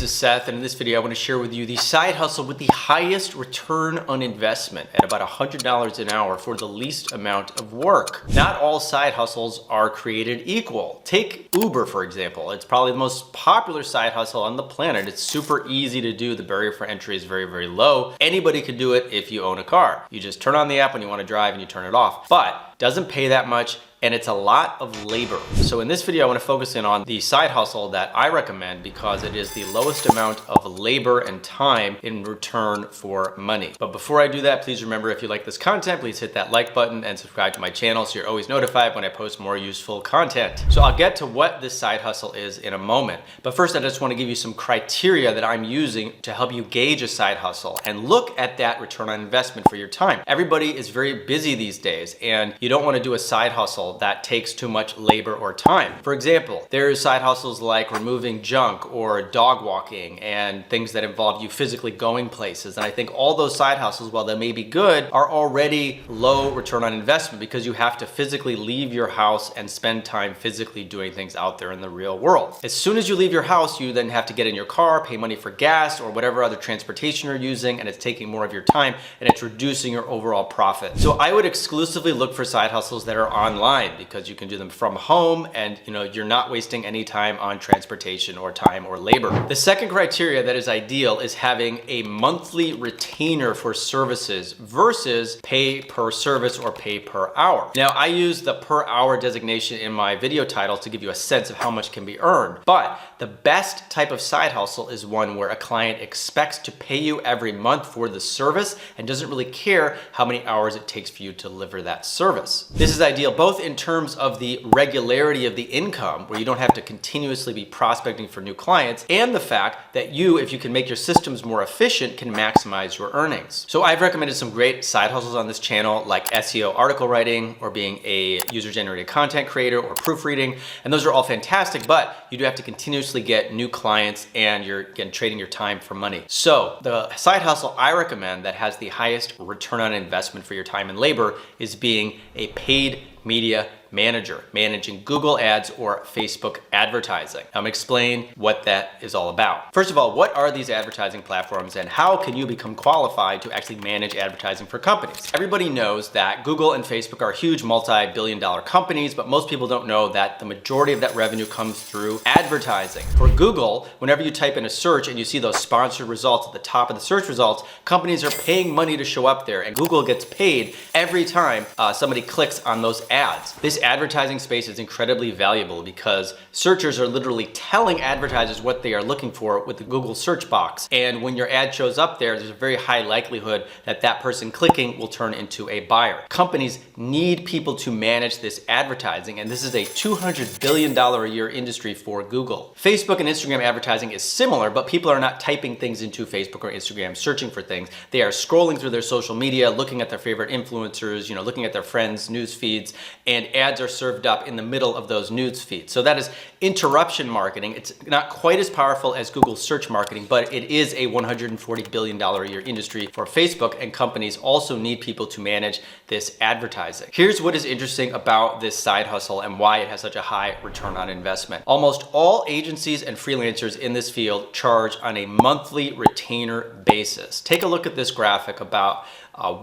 is Seth, and in this video I want to share with you the side hustle with the highest return on investment at about $100 an hour for the least amount of work. Not all side hustles are created equal. Take Uber, for example. It's probably the most popular side hustle on the planet. It's super easy to do. The barrier for entry is very, very low. Anybody can do it if you own a car. You just turn on the app when you want to drive and you turn it off. But doesn't pay that much, and it's a lot of labor. So in this video, I want to focus in on the side hustle that I recommend because it is the lowest amount of labor and time in return for money. But before I do that, please remember, if you like this content, please hit that like button and subscribe to my channel so you're always notified when I post more useful content. So I'll get to what this side hustle is in a moment. But first, I just want to give you some criteria that I'm using to help you gauge a side hustle and look at that return on investment for your time. Everybody is very busy these days, and you don't want to do a side hustle that takes too much labor or time. For example, there's side hustles like removing junk or dog walking and things that involve you physically going places. And I think all those side hustles, while they may be good, are already low return on investment because you have to physically leave your house and spend time physically doing things out there in the real world. As soon as you leave your house, you then have to get in your car, pay money for gas or whatever other transportation you're using, and it's taking more of your time and it's reducing your overall profit. So I would exclusively look for side hustles that are online, because you can do them from home and you're not wasting any time on transportation or time or labor. The second criteria that is ideal is having a monthly retainer for services versus pay per service or pay per hour. Now, I use the per hour designation in my video title to give you a sense of how much can be earned, but the best type of side hustle is one where a client expects to pay you every month for the service and doesn't really care how many hours it takes for you to deliver that service. This is ideal both in terms of the regularity of the income, where you don't have to continuously be prospecting for new clients, and the fact that you, if you can make your systems more efficient, can maximize your earnings. So I've recommended some great side hustles on this channel, like SEO article writing or being a user-generated content creator or proofreading, and those are all fantastic, but you do have to continuously get new clients and you're again trading your time for money. So the side hustle I recommend that has the highest return on investment for your time and labor is being a paid media manager, managing Google ads or Facebook advertising. I'm gonna explain what that is all about. First of all, what are these advertising platforms and how can you become qualified to actually manage advertising for companies? Everybody knows that Google and Facebook are huge multi-billion-dollar companies, but most people don't know that the majority of that revenue comes through advertising. For Google, whenever you type in a search and you see those sponsored results at the top of the search results, companies are paying money to show up there, and Google gets paid every time somebody clicks on those ads. This advertising space is incredibly valuable because searchers are literally telling advertisers what they are looking for with the Google search box. And when your ad shows up there, there's a very high likelihood that that person clicking will turn into a buyer. Companies need people to manage this advertising, and this is a $200 billion a year industry for Google. Facebook and Instagram advertising is similar, but people are not typing things into Facebook or Instagram, searching for things. They are scrolling through their social media, looking at their favorite influencers, looking at their friends' news feeds, and ads are served up in the middle of those news feeds. So that is interruption marketing. It's not quite as powerful as Google search marketing, but it is a $140 billion a year industry for Facebook, and companies also need people to manage this advertising. Here's what is interesting about this side hustle and why it has such a high return on investment. Almost all agencies and freelancers in this field charge on a monthly retainer basis. Take a look at this graphic about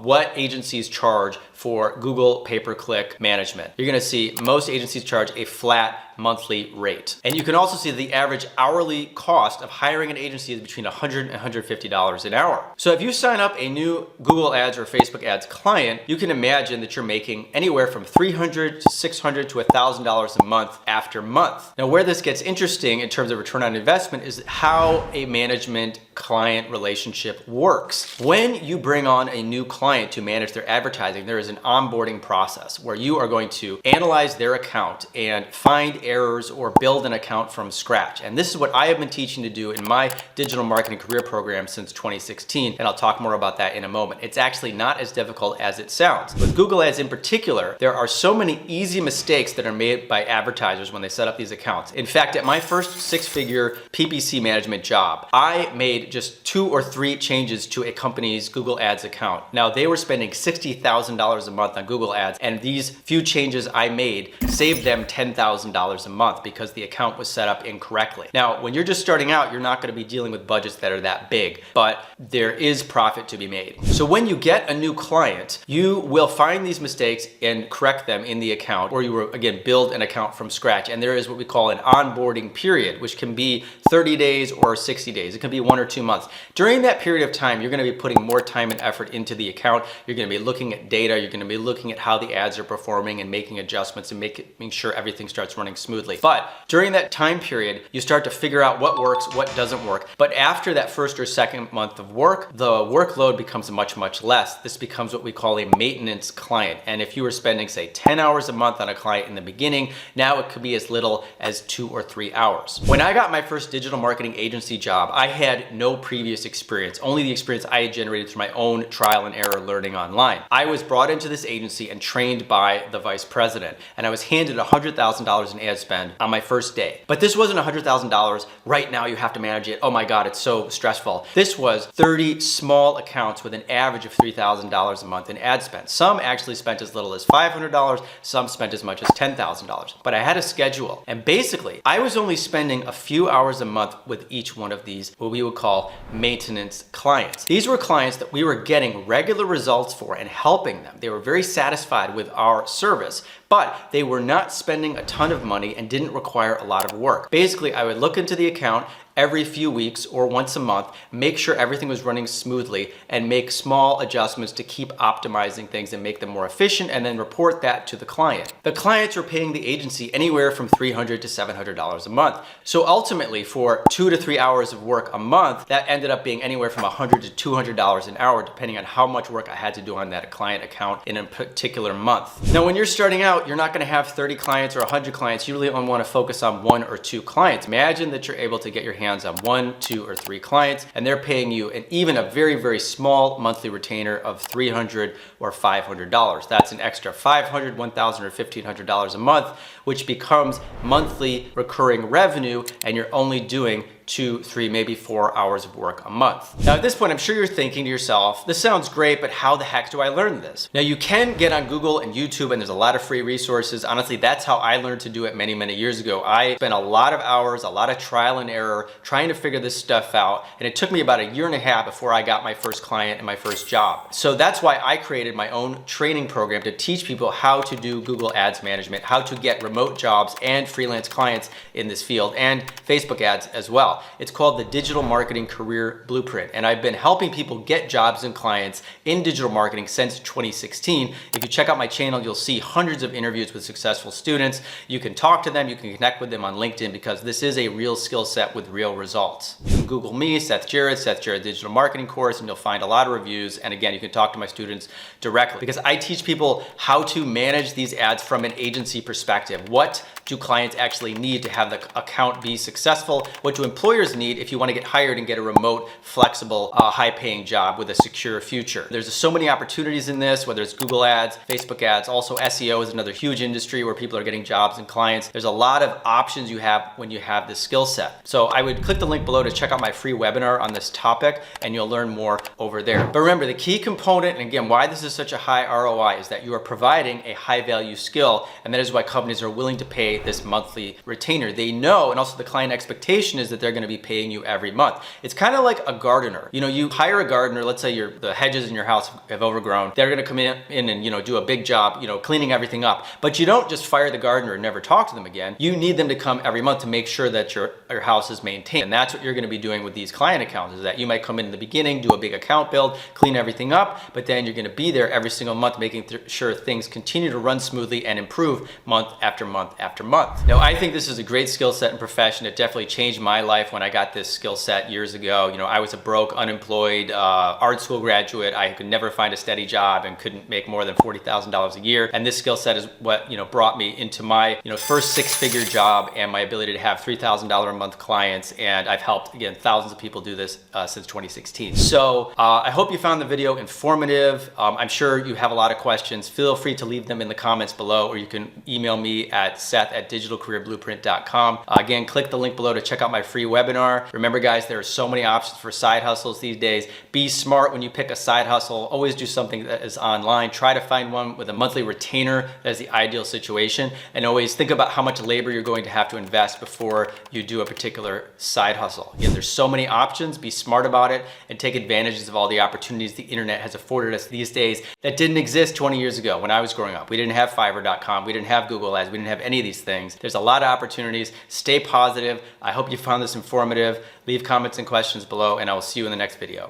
what agencies charge for Google pay-per-click management. You're gonna see most agencies charge a flat monthly rate. And you can also see the average hourly cost of hiring an agency is between $100 and $150 an hour. So if you sign up a new Google Ads or Facebook Ads client, you can imagine that you're making anywhere from $300 to $600 to $1,000 a month after month. Now, where this gets interesting in terms of return on investment is how a management client relationship works. When you bring on a new client to manage their advertising, there is an onboarding process where you are going to analyze their account and find errors or build an account from scratch. And this is what I have been teaching to do in my digital marketing career program since 2016. And I'll talk more about that in a moment. It's actually not as difficult as it sounds. With Google Ads in particular, there are so many easy mistakes that are made by advertisers when they set up these accounts. In fact, at my first six-figure PPC management job, I made just 2 or 3 changes to a company's Google Ads account. Now, they were spending $60,000 a month on Google Ads, and these few changes I made saved them $10,000 $100 a month because the account was set up incorrectly. Now, when you're just starting out, you're not going to be dealing with budgets that are that big, but there is profit to be made. So when you get a new client, you will find these mistakes and correct them in the account, or you will again build an account from scratch. And there is what we call an onboarding period, which can be 30 days or 60 days. It can be 1 or 2 months. During that period of time, you're going to be putting more time and effort into the account. You're going to be looking at data. You're going to be looking at how the ads are performing and making adjustments and making sure everything starts running smoothly. But during that time period, you start to figure out what works, what doesn't work. But after that first or second month of work, the workload becomes much, much less. This becomes what we call a maintenance client. And if you were spending, say, 10 hours a month on a client in the beginning, now it could be as little as 2 or 3 hours. When I got my first digital marketing agency job, I had no previous experience, only the experience I had generated through my own trial and error learning online. I was brought into this agency and trained by the vice president, and I was handed $100,000 in ad spend on my first day. But this wasn't $100,000, right now you have to manage it, oh my God, it's so stressful. This was 30 small accounts with an average of $3,000 a month in ad spend. Some actually spent as little as $500, some spent as much as $10,000. But I had a schedule, and basically, I was only spending a few hours a month with each one of these, what we would call maintenance clients. These were clients that we were getting regular results for and helping them. They were very satisfied with our service, but they were not spending a ton of money and didn't require a lot of work. Basically, I would look into the account every few weeks or once a month, make sure everything was running smoothly, and make small adjustments to keep optimizing things and make them more efficient, and then report that to the client. The clients were paying the agency anywhere from $300 to $700 a month. So ultimately, for 2 to 3 hours of work a month, that ended up being anywhere from $100 to $200 an hour, depending on how much work I had to do on that client account in a particular month. Now, when you're starting out, you're not gonna have 30 clients or 100 clients. You really only wanna focus on 1 or 2 clients. Imagine that you're able to get your hands on 1, 2, or 3 clients, and they're paying you even a very, very small monthly retainer of $300 or $500. That's an extra $500, $1,000, or $1,500 a month, which becomes monthly recurring revenue, and you're only doing 2, 3, maybe 4 hours of work a month. Now at this point, I'm sure you're thinking to yourself, this sounds great, but how the heck do I learn this? Now you can get on Google and YouTube, and there's a lot of free resources. Honestly, that's how I learned to do it many, many years ago. I spent a lot of hours, a lot of trial and error trying to figure this stuff out, and it took me about 1.5 years before I got my first client and my first job. So that's why I created my own training program to teach people how to do Google Ads management, how to get remote jobs and freelance clients in this field, and Facebook ads as well. It's called the Digital Marketing Career Blueprint, and I've been helping people get jobs and clients in digital marketing since 2016. If you check out my channel, you'll see hundreds of interviews with successful students. You can talk to them, you can connect with them on LinkedIn, because this is a real skill set with real results. You can Google me, Seth Jared Digital Marketing Course, and you'll find a lot of reviews. And again, you can talk to my students directly, because I teach people how to manage these ads from an agency perspective. What do clients actually need to have the account be successful? What do employers need if you want to get hired and get a remote, flexible, high-paying job with a secure future? There's so many opportunities in this, whether it's Google ads, Facebook ads. Also, SEO is another huge industry where people are getting jobs and clients. There's a lot of options you have when you have this skill set. So I would click the link below to check out my free webinar on this topic, and you'll learn more over there. But remember, the key component, and again, why this is such a high ROI, is that you are providing a high-value skill, and that is why companies are willing to pay this monthly retainer. They know, and also the client expectation is that they're going to be paying you every month. It's kind of like a gardener. You know, you hire a gardener, let's say the hedges in your house have overgrown. They're going to come in and, do a big job, cleaning everything up. But you don't just fire the gardener and never talk to them again. You need them to come every month to make sure that your house is maintained. And that's what you're going to be doing with these client accounts, is that you might come in the beginning, do a big account build, clean everything up, but then you're going to be there every single month, making sure things continue to run smoothly and improve month after month after month. Now, I think this is a great skill set and profession. It definitely changed my life when I got this skill set years ago. I was a broke, unemployed art school graduate. I could never find a steady job and couldn't make more than $40,000 a year. And this skill set is what brought me into my first 6-figure job and my ability to have $3,000 a month clients. And I've helped, again, thousands of people do this since 2016. So I hope you found the video informative. I'm sure you have a lot of questions. Feel free to leave them in the comments below, or you can email me at seth@digitalcareerblueprint.com. Again, click the link below to check out my free webinar. Remember guys, there are so many options for side hustles these days. Be smart when you pick a side hustle. Always do something that is online. Try to find one with a monthly retainer. That is the ideal situation. And always think about how much labor you're going to have to invest before you do a particular side hustle. Again, there's so many options. Be smart about it and take advantages of all the opportunities the internet has afforded us these days that didn't exist 20 years ago when I was growing up. We didn't have Fiverr.com. We didn't have Google Ads. We didn't have any of these things. There's a lot of opportunities. Stay positive. I hope you found this informative. Leave comments and questions below, and I will see you in the next video.